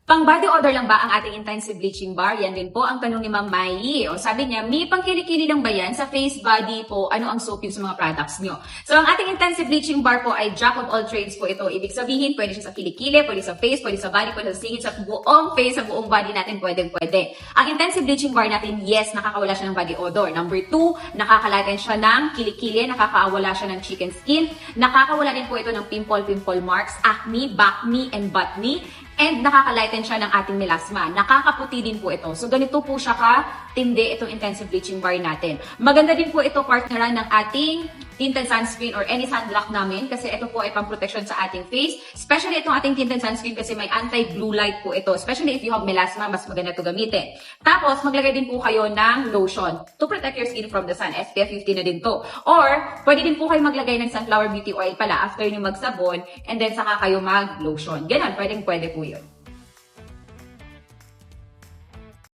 Pang body odor lang ba ang ating intensive bleaching bar? Yan din po ang tanong ni Ma'am Mai. O sabi niya, may pangkilikili lang ba yan sa face body po? Ano ang soap yung sa mga products nyo? So ang ating intensive bleaching bar po ay jack of all trades po ito. Ibig sabihin, pwede siya sa kilikili, pwede sa face, pwede sa body, pwede sa singit, sa buong face, sa buong body natin, pwede. Ang intensive bleaching bar natin, yes, nakakawala siya ng body odor. Number 2, nakakalatin siya ng kilikili, nakakawala siya ng chicken skin, nakakawala din po ito ng pimple marks, acne, back knee, and butt knee. And nakakalighten siya ng ating melasma. Nakakaputi din po ito. So ganito po siya ka-tindi itong intensive bleaching bar natin. Maganda din po ito partneran ng ating tinted sunscreen or any sunblock namin kasi ito po ay pang-protection sa ating face. Especially itong ating tinted sunscreen kasi may anti-blue light po ito. Especially if you have melasma, mas maganda ito gamitin. Tapos maglagay din po kayo ng lotion to protect your skin from the sun. SPF 50 na din to. Or pwede din po kayo maglagay ng sunflower beauty oil pala after nyo magsabon and then saka kayo mag-lotion. Ganon, pwede po yun.